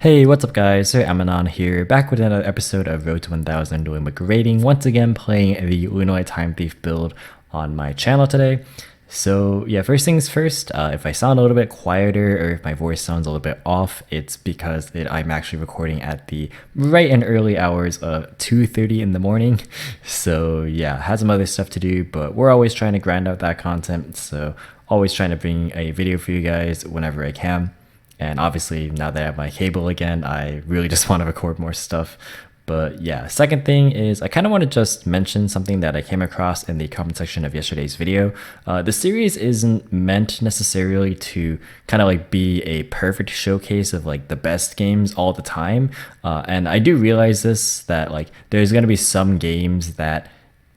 Hey, what's up guys? So Emanon here, back with another episode of Road to 1000 DuelingBook rating. Once again playing the Lunalight Time Thief build on my channel today. So yeah, first things first, if I sound a little bit quieter or if my voice sounds a little bit off, it's because I'm actually recording at the right and early hours of 2:30 in the morning. So yeah, had some other stuff to do, but we're always trying to grind out that content. So always trying to bring a video for you guys whenever I can. And obviously, now that I have my cable again, I really just want to record more stuff. But yeah, second thing is I kind of want to just mention something that I came across in the comment section of yesterday's video. The series isn't meant necessarily to kind of like be a perfect showcase of like the best games all the time. And I do realize this, that like there's going to be some games that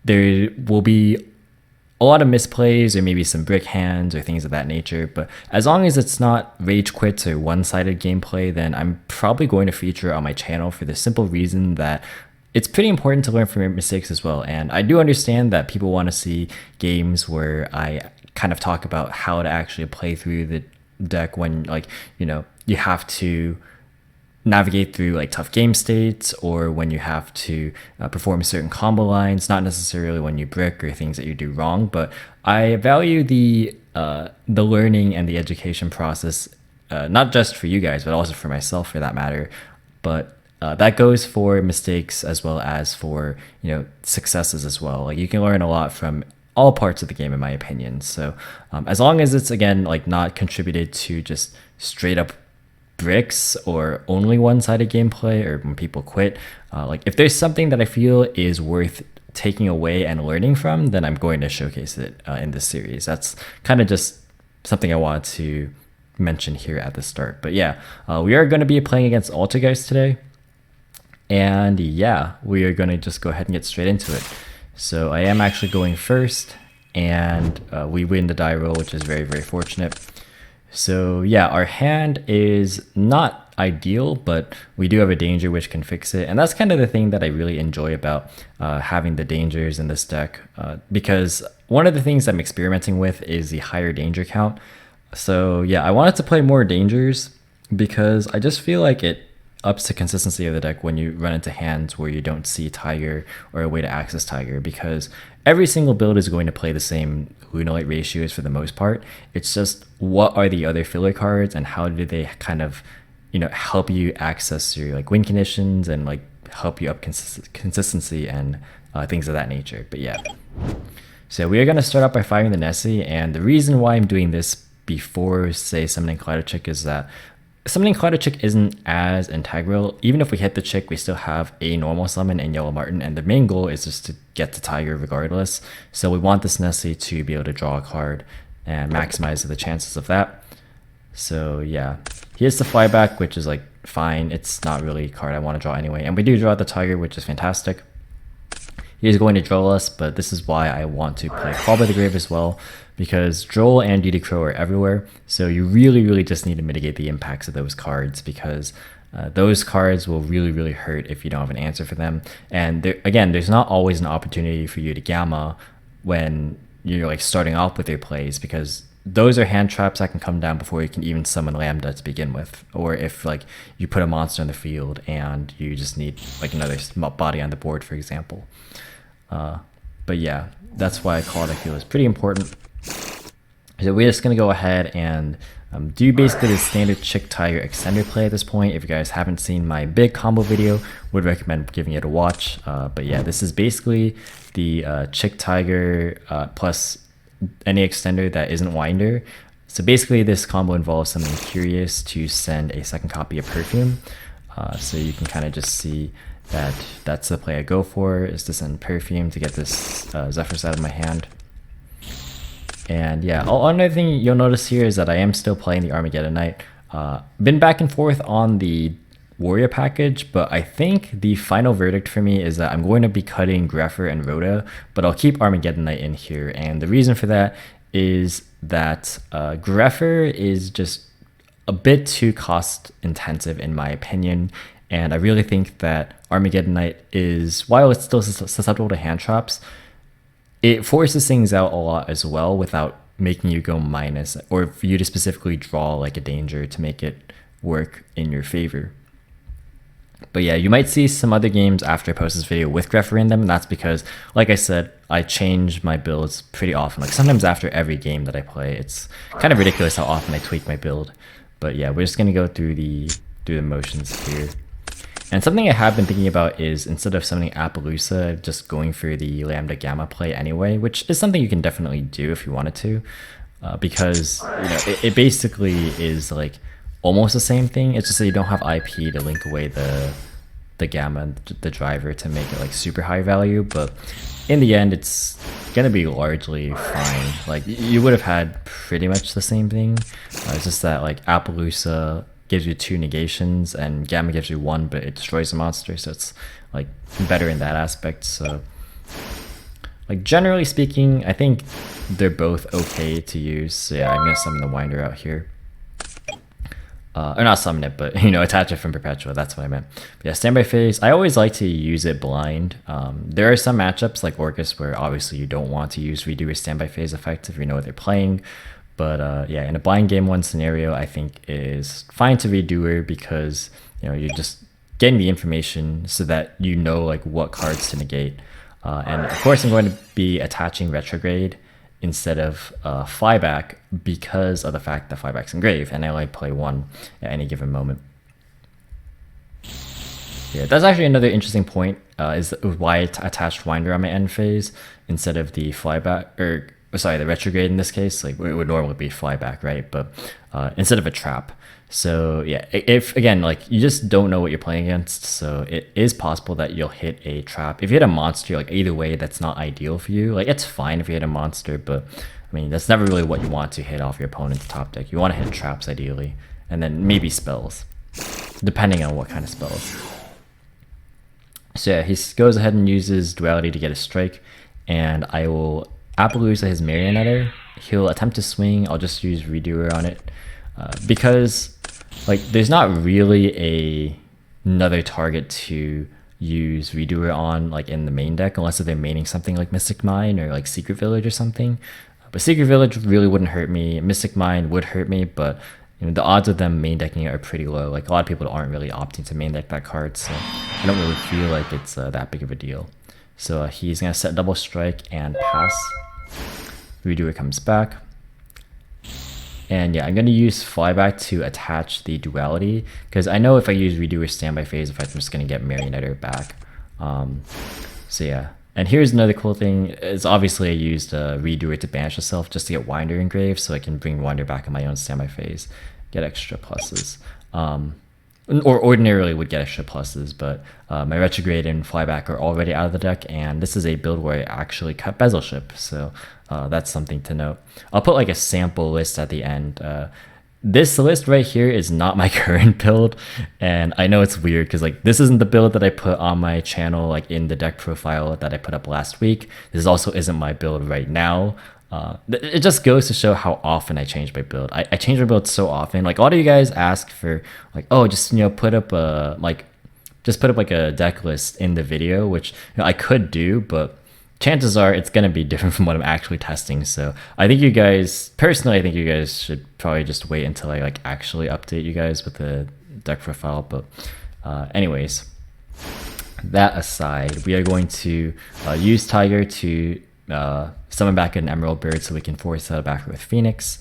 there will be a lot of misplays or maybe some brick hands or things of that nature, but as long as it's not rage quits or one-sided gameplay, then I'm probably going to feature it on my channel for the simple reason that it's pretty important to learn from your mistakes as well. And I do understand that people want to see games where I kind of talk about how to actually play through the deck when, like, you know, you have to navigate through like tough game states, or when you have to perform certain combo lines, not necessarily when you brick or things that you do wrong. But I value the learning and the education process, not just for you guys, but also for myself for that matter. But that goes for mistakes as well as for, you know, successes as well. Like, you can learn a lot from all parts of the game, in my opinion. So as long as it's, again, like not contributed to just straight up bricks or only one-sided gameplay, or when people quit, like if there's something that I feel is worth taking away and learning from, then I'm going to showcase it in this series. That's kind of just something I wanted to mention here at the start. But yeah, we are going to be playing against Altergeist today, and yeah, we are going to just go ahead and get straight into it. So I am actually going first, and we win the die roll, which is very, very fortunate. So yeah, our hand is not ideal, but we do have a danger which can fix it. And that's kind of the thing that I really enjoy about having the dangers in this deck, because one of the things I'm experimenting with is the higher danger count. So yeah, I wanted to play more dangers because I just feel like it ups the consistency of the deck when you run into hands where you don't see Tiger or a way to access Tiger, because every single build is going to play the same Lunalight ratios for the most part. It's just what are the other filler cards and how do they kind of, you know, help you access your like win conditions and like help you up consistency and things of that nature. But yeah, so we are going to start out by firing the Nessie, and the reason why I'm doing this before, say, summoning Kaleido is that summoning Kaleido isn't as integral. Even if we hit the chick, we still have a normal summon and Yellow Martin, and the main goal is just to get the Tiger regardless. So we want this Nessie to be able to draw a card and maximize the chances of that. So yeah, here's the flyback, which is like fine. It's not really a card I want to draw anyway. And we do draw the Tiger, which is fantastic. He's going to Droll us, but this is why I want to play Call by the Grave as well, because Droll and Duty Crow are everywhere. So you really just need to mitigate the impacts of those cards, because those cards will really hurt if you don't have an answer for them. And there, again, there's not always an opportunity for you to gamma when you're like starting off with your plays, because those are hand traps that can come down before you can even summon Lambda to begin with. Or if like you put a monster on the field and you just need like another body on the board, for example. But yeah, that's why Call, I feel, is pretty important. So we're just going to go ahead and do basically the standard Chick Tiger extender play at this point. If you guys haven't seen my big combo video, would recommend giving it a watch. But yeah, this is basically the Chick Tiger plus any extender that isn't Winder. So basically this combo involves something curious to send a second copy of Perfume. So you can kind of just see that that's the play I go for, is to send Perfume to get this Zephyrs out of my hand. And yeah, another thing you'll notice here is that I am still playing the Armageddon Knight. Been back and forth on the Warrior package, but I think the final verdict for me is that I'm going to be cutting Greffer and Rhoda, but I'll keep Armageddon Knight in here. And the reason for that is that Greffer is just a bit too cost intensive in my opinion. And I really think that Armageddon Knight is, while it's still susceptible to hand traps, it forces things out a lot as well without making you go minus, or for you to specifically draw like a danger to make it work in your favor. But yeah, you might see some other games after I post this video with Grepher in them, and that's because, like I said, I change my builds pretty often. Like sometimes after every game that I play, it's kind of ridiculous how often I tweak my build. But yeah, we're just gonna go through the motions here. And something I have been thinking about is, instead of summoning Appaloosa, just going for the Lambda Gamma play anyway, which is something you can definitely do if you wanted to, because it basically is like almost the same thing. It's just that you don't have IP to link away the gamma, the driver, to make it like super high value. But in the end, it's gonna be largely fine. Like you would have had pretty much the same thing. It's just that like Appaloosa gives you 2 negations and gamma gives you 1, but it destroys the monster, so it's like better in that aspect. So like generally speaking, I think they're both okay to use. So yeah, I'm gonna summon the Winder out here. Or not summon it, but attach it from Perpetua. That's what I meant. But yeah, standby phase. I always like to use it blind. There are some matchups like Orcus where obviously you don't want to use Redoer standby phase effect if you know what they're playing. But yeah, in a blind game 1 scenario, I think it is fine to Redoer, because you're just getting the information so that you know like what cards to negate. And of course, I'm going to be attaching Retrograde instead of Flyback, because of the fact that Flyback's engraved and I only play 1 at any given moment. Yeah, that's actually another interesting point, is why I attached Winder on my end phase instead of the Flyback, or sorry, the Retrograde in this case. Like it would normally be Flyback, right? But instead of a trap. So yeah, if again, like you just don't know what you're playing against, so it is possible that you'll hit a trap. If you hit a monster, like either way, that's not ideal for you. Like it's fine if you hit a monster, but I mean, that's never really what you want to hit off your opponent's top deck. You want to hit traps ideally, and then maybe spells, depending on what kind of spells. So yeah, he goes ahead and uses Duality to get a strike, and I will Appaloosa his Marionetter. He'll attempt to swing. I'll just use Redoer on it, because like there's not really another target to use Redoer on like in the main deck, unless they're maining something like Mystic Mine or like Secret Village or something. But Secret Village really wouldn't hurt me. Mystic Mine would hurt me, but the odds of them main decking it are pretty low. Like a lot of people aren't really opting to main deck that card, so I don't really feel like it's that big of a deal. So he's gonna set double strike and pass. Redoer comes back. And yeah, I'm going to use Flyback to attach the Duality, because I know if I use Redoer standby phase effect, I'm just going to get Marionetter back. So yeah, and here's another cool thing, is obviously I used Redoer to banish myself just to get Winder engraved, so I can bring Winder back in my own standby phase, get extra pluses. Or ordinarily would get extra pluses, but my Retrograde and Flyback are already out of the deck, and this is a build where I actually cut Bezelship, so that's something to note. I'll put like a sample list at the end. This list right here is not my current build, and I know it's weird because like this isn't the build that I put on my channel like in the deck profile that I put up last week. This also isn't my build right now. It just goes to show how often I change my build. I change my build so often. Like a lot of you guys ask for like, oh, just put up a like a deck list in the video, which I could do, but chances are it's gonna be different from what I'm actually testing. So I think you guys, personally, I think you guys should probably just wait until I like actually update you guys with the deck profile. But anyways, that aside, we are going to use Tiger to summon back an Emerald Bird so we can force out back with Phoenix.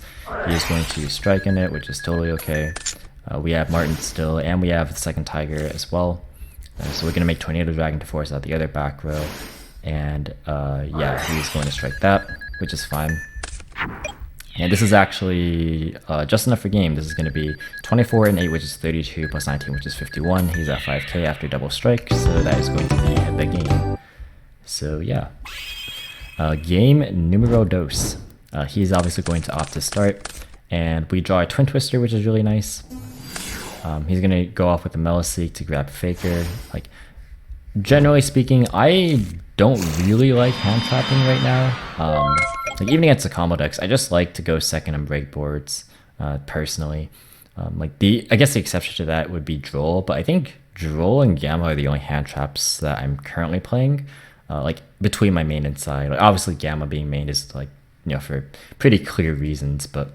He is going to strike in it, which is totally okay. We have Martin still, and we have the second Tiger as well. So we're going to make Tornado Dragon to force out the other back row. And yeah, he's going to strike that, which is fine. And this is actually just enough for game. This is going to be 24 and 8, which is 32, plus 19, which is 51. He's at 5k after double strike, so that is going to be the game. So yeah. Game numero dos. He's obviously going to opt to start, and we draw a Twin Twister, which is really nice. He's going to go off with the Melisseek to grab Faker. Like, generally speaking, I don't really like hand trapping right now. Like even against the combo decks, I just like to go second and break boards, personally. I guess the exception to that would be Droll, but I think Droll and Gamma are the only hand traps that I'm currently playing. Like between my main and side. Like obviously Gamma being main is like, for pretty clear reasons, but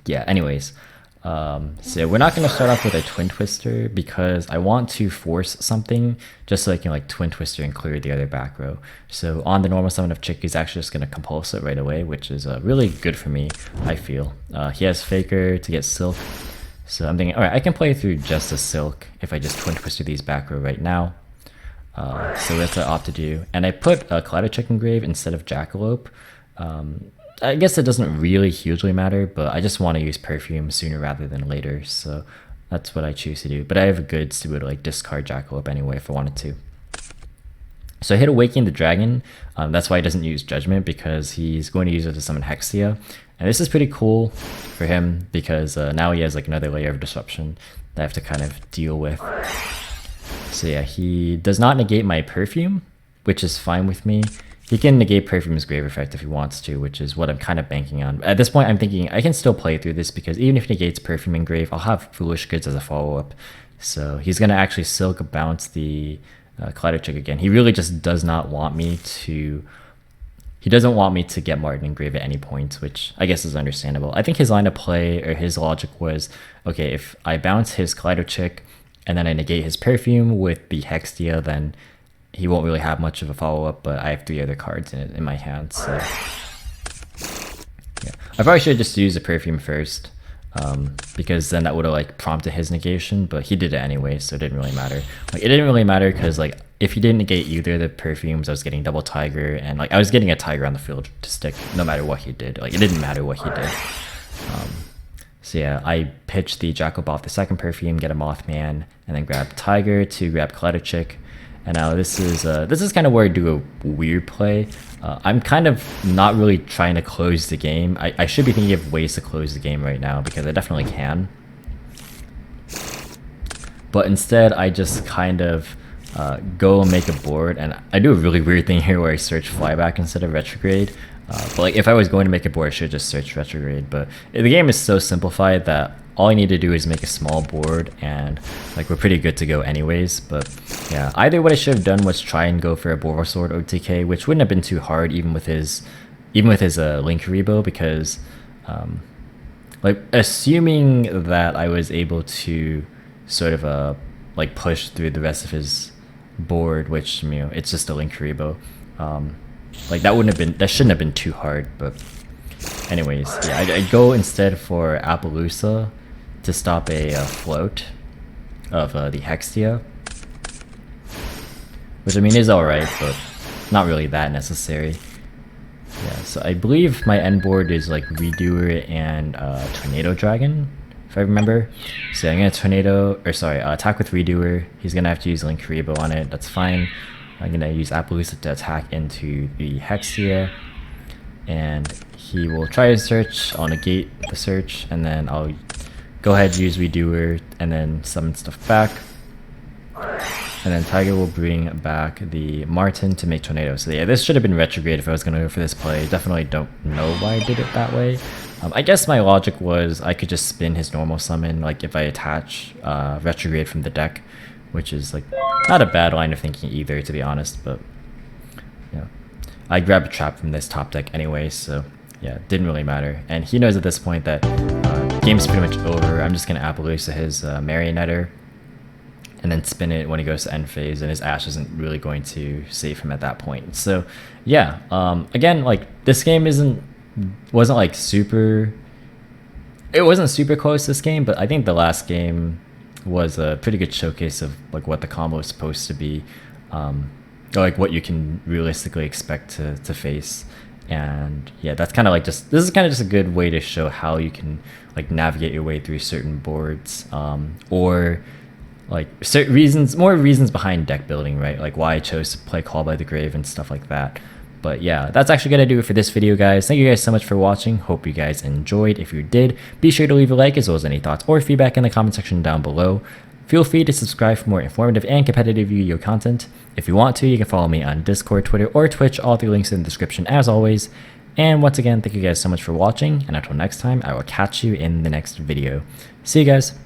yeah, anyways. So we're not going to start off with a Twin Twister because I want to force something just so I can like Twin Twister and clear the other back row. So on the normal summon of Chick, he's actually just going to compulse it right away, which is really good for me, I feel. He has Faker to get Silk. So I'm thinking, alright, I can play through just a Silk if I just Twin Twister these back row right now. So that's what I opt to do. And I put a Kaleido Chick in grave instead of Jackalope. I guess it doesn't really hugely matter, but I just want to use Perfume sooner rather than later, so that's what I choose to do. But I have goods to be able to like discard Jackalope anyway if I wanted to. So I hit Awakening the Dragon. That's why he doesn't use Judgment, because he's going to use it to summon Hexia. And this is pretty cool for him because now he has like another layer of disruption that I have to kind of deal with. So yeah, he does not negate my Perfume, which is fine with me. He can negate Perfume's grave effect if he wants to, which is what I'm kind of banking on. At this point, I'm thinking I can still play through this because even if he negates Perfume and grave, I'll have Foolish Goods as a follow-up. So he's going to actually Silk bounce the Kaleido Chick again. He really just does not want me to... He doesn't want me to get Martin and grave at any point, which I guess is understandable. I think his line of play, or his logic was, okay, if I bounce his Kaleido Chick and then I negate his Perfume with the Hexia, then he won't really have much of a follow-up, but I have 3 other cards in my hand, so... Yeah. I probably should have just used the Perfume first, because then that would have like prompted his negation, but he did it anyway, so it didn't really matter. Like, it didn't really matter because like if he didn't negate either of the Perfumes, I was getting double Tiger, and like I was getting a Tiger on the field to stick no matter what he did. Like, it didn't matter what he did. So yeah, I pitched the Jackalope off the second Perfume, get a Mothman, and then grab Tiger to grab Kaleido Chick. And now this is kind of where I do a weird play. I'm kind of not really trying to close the game. I should be thinking of ways to close the game right now because I definitely can. But instead, I just kind of go and make a board, and I do a really weird thing here where I search Flyback instead of Retrograde. But like if I was going to make a board, I should just search Retrograde. But the game is so simplified that all I need to do is make a small board, and like we're pretty good to go anyways. But yeah, either what I should have done was try and go for a Bulbasaur OTK, which wouldn't have been too hard even with his Link Rebo, because like assuming that I was able to sort of like push through the rest of his board, which, you know, it's just a Link Rebo. Like that shouldn't have been too hard, but anyways, yeah, I go instead for Appaloosa to stop a float of the Hexia, which I mean is alright, but not really that necessary. Yeah, so I believe my end board is like Redoer and Tornado Dragon, if I remember. So I'm gonna attack with Redoer. He's gonna have to use Link Rebo on it. That's fine. I'm gonna use Appaloosa to attack into the Hexia, and he will try to search. I'll negate the search, and then I'll go ahead and use Redoer and then summon stuff back. And then Tiger will bring back the Martin to make Tornado. So yeah, this should have been Retrograde if I was going to go for this play. Definitely don't know why I did it that way. I guess my logic was I could just spin his normal summon, like if I attach Retrograde from the deck, which is like not a bad line of thinking either, to be honest. But yeah, I grabbed a trap from this top deck anyway, so yeah, it didn't really matter. And he knows at this point that game's pretty much over. I'm just going to Appaloosa his Marionetter and then spin it when he goes to end phase, and his Ash isn't really going to save him at that point. So yeah, again, like this game wasn't like super, it wasn't super close this game, but I think the last game was a pretty good showcase of like what the combo is supposed to be, or like what you can realistically expect to face. And yeah, that's kind of like this is kind of just a good way to show how you can like navigate your way through certain boards, or like certain more reasons behind deck building, right? Like why I chose to play Call by the Grave and stuff like that. But yeah, that's actually gonna do it for this video, guys. Thank you guys so much for watching. Hope you guys enjoyed. If you did, be sure to leave a like as well as any thoughts or feedback in the comment section down below. Feel free to subscribe for more informative and competitive Yu-Gi-Oh content. If you want to, you can follow me on Discord, Twitter, or Twitch. All 3 links in the description as always. And once again, thank you guys so much for watching, and until next time, I will catch you in the next video. See you guys.